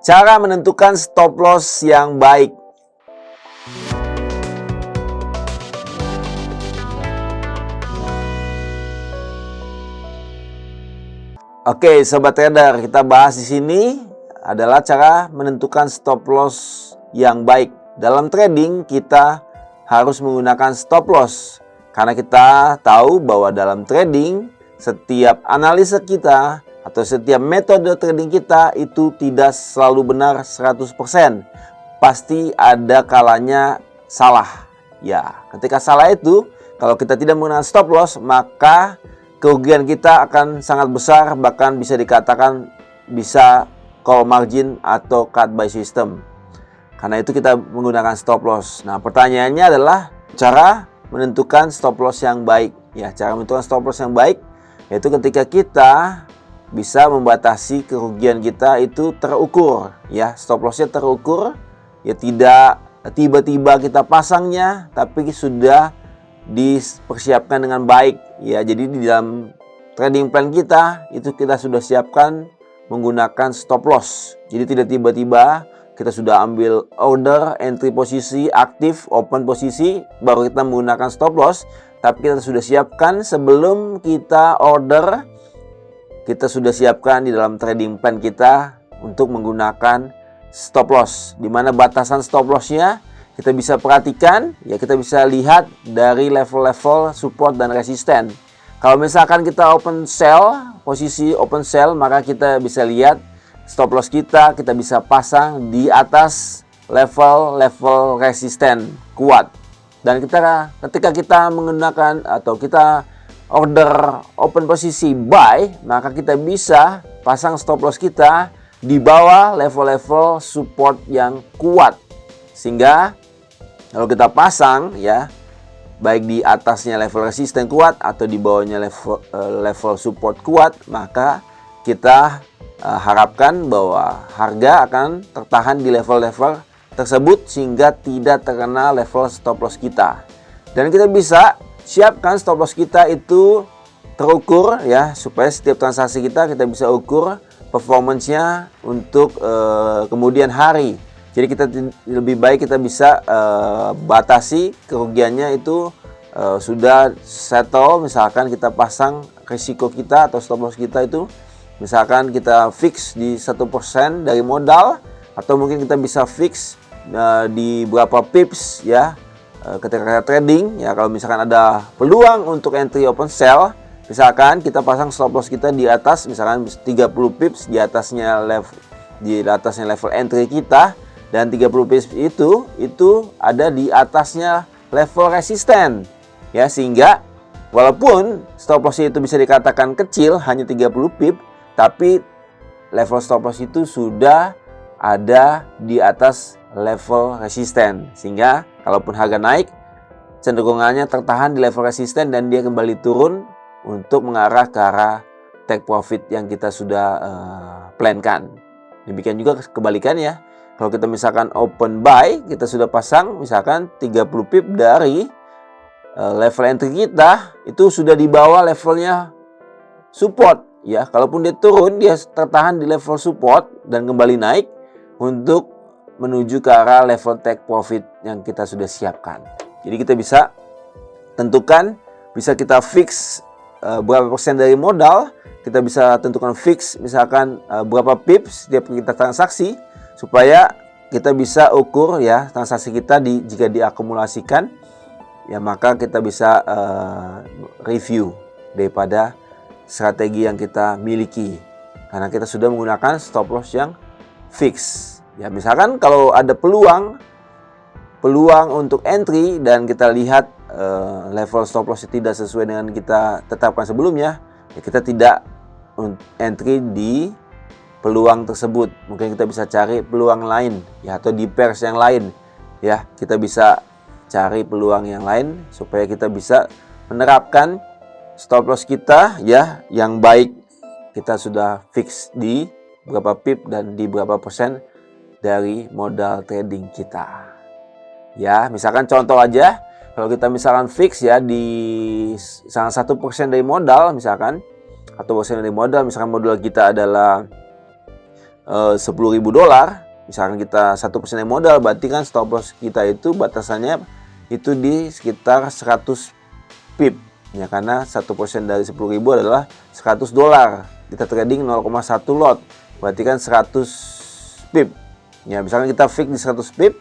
Cara menentukan stop loss yang baik. Oke, sobat trader, kita bahas di sini adalah cara menentukan stop loss yang baik. Dalam trading kita harus menggunakan stop loss karena kita tahu bahwa dalam trading setiap analisa kita atau setiap metode trading kita itu tidak selalu benar 100%. Pasti ada kalanya salah. Ya, ketika salah itu kalau kita tidak menggunakan stop loss maka kerugian kita akan sangat besar, bahkan bisa dikatakan bisa call margin atau cut buy system. Karena itu kita menggunakan stop loss. Nah, pertanyaannya adalah cara menentukan stop loss yang baik. Ya, cara menentukan stop loss yang baik yaitu ketika kita bisa membatasi kerugian kita itu terukur. Ya, stop lossnya terukur. Ya, tidak tiba-tiba kita pasangnya, tapi sudah dipersiapkan dengan baik. Ya, jadi di dalam trading plan kita itu kita sudah siapkan menggunakan stop loss. Jadi tidak tiba-tiba kita sudah ambil order, entry posisi, aktif, open posisi, baru kita menggunakan stop loss. Tapi kita sudah siapkan sebelum kita order, kita sudah siapkan di dalam trading plan kita untuk menggunakan stop loss. Di mana batasan stop lossnya kita bisa perhatikan, ya kita bisa lihat dari level-level support dan resisten. Kalau misalkan kita open sell, posisi open sell, maka kita bisa lihat stop loss kita bisa pasang di atas level-level resisten kuat. Dan ketika kita menggunakan atau kita order open posisi buy, maka kita bisa pasang stop loss kita di bawah level-level support yang kuat. Sehingga kalau kita pasang ya baik di atasnya level resisten kuat atau di bawahnya level support kuat, maka kita harapkan bahwa harga akan tertahan di level-level tersebut sehingga tidak terkena level stop loss kita. Dan kita bisa siapkan stop loss kita itu terukur ya, supaya setiap transaksi kita bisa ukur performance-nya untuk kemudian hari. Jadi kita lebih baik kita bisa batasi kerugiannya itu sudah settle. Misalkan kita pasang risiko kita atau stop loss kita itu misalkan kita fix di 1% dari modal, atau mungkin kita bisa fix di berapa pips ya ketika trading ya. Kalau misalkan ada peluang untuk entry open sell, misalkan kita pasang stop loss kita di atas misalkan 30 pips di atasnya level entry kita, dan 30 pips itu ada di atasnya level resisten ya, sehingga walaupun stop loss itu bisa dikatakan kecil hanya 30 pip, tapi level stop loss itu sudah ada di atas level resisten, sehingga kalaupun harga naik cenderungannya tertahan di level resisten dan dia kembali turun untuk mengarah ke arah take profit yang kita sudah plankan. Demikian juga kebalikannya, kalau kita misalkan open buy, kita sudah pasang misalkan 30 pip dari level entry kita itu sudah di bawah levelnya support ya. Kalaupun dia turun, dia tertahan di level support dan kembali naik untuk menuju ke arah level take profit yang kita sudah siapkan. Jadi kita bisa tentukan, bisa kita fix berapa persen dari modal, kita bisa tentukan fix misalkan berapa pips setiap kita transaksi, supaya kita bisa ukur ya transaksi kita jika diakumulasikan ya, maka kita bisa review daripada strategi yang kita miliki karena kita sudah menggunakan stop loss yang fix. Ya, misalkan kalau ada peluang untuk entry dan kita lihat level stop loss tidak sesuai dengan kita tetapkan sebelumnya, ya kita tidak entry di peluang tersebut. Mungkin kita bisa cari peluang lain ya, atau di pairs yang lain ya. Kita bisa cari peluang yang lain supaya kita bisa menerapkan stop loss kita ya yang baik. Kita sudah fix di berapa pip dan di berapa persen dari modal trading kita. Ya, misalkan contoh aja, kalau kita misalkan fix ya di salah 1% dari modal misalkan, atau persen dari modal, misalkan modal kita adalah $10.000, misalkan kita 1% yang modal, berarti kan stop loss kita itu batasannya itu di sekitar 100 pip. Ya, karena 1% dari 10.000 adalah $100. Kita trading 0,1 lot, berarti kan 100 pip. Ya, misalkan kita fix di 100 pip,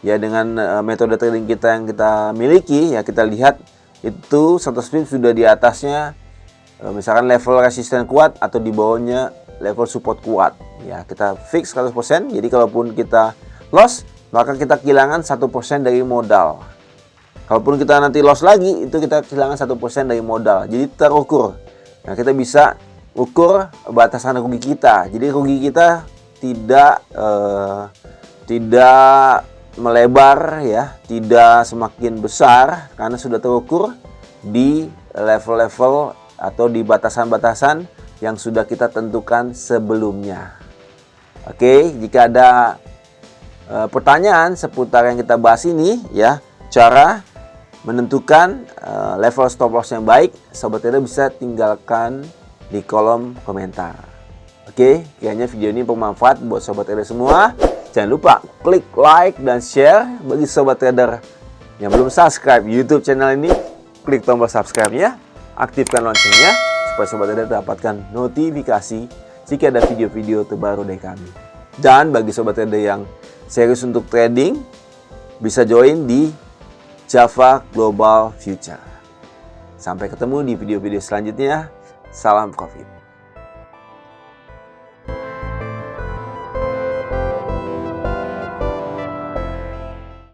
ya dengan metode trading kita yang kita miliki, ya kita lihat itu 100 pip sudah di atasnya misalkan level resisten kuat atau di bawahnya level support kuat. Ya, kita fix 100%. Jadi kalaupun kita loss, maka kita kehilangan 1% dari modal. Kalaupun kita nanti loss lagi, itu kita kehilangan 1% dari modal. Jadi terukur. Nah, kita bisa ukur batasan rugi kita. Jadi rugi kita tidak melebar, ya, tidak semakin besar karena sudah terukur di level-level atau di batasan-batasan yang sudah kita tentukan sebelumnya. Oke, jika ada pertanyaan seputar yang kita bahas ini, ya, cara menentukan level stop loss yang baik, sobat trader bisa tinggalkan di kolom komentar. Oke, kiranya video ini bermanfaat buat sobat trader semua. Jangan lupa klik like dan share. Bagi sobat trader yang belum subscribe YouTube channel ini, klik tombol subscribe-nya, aktifkan loncengnya supaya sobat trader dapatkan notifikasi jika ada video-video terbaru dari kami. Dan bagi sobat trader yang serius untuk trading, bisa join di Java Global Future. Sampai ketemu di video-video selanjutnya. Salam profit.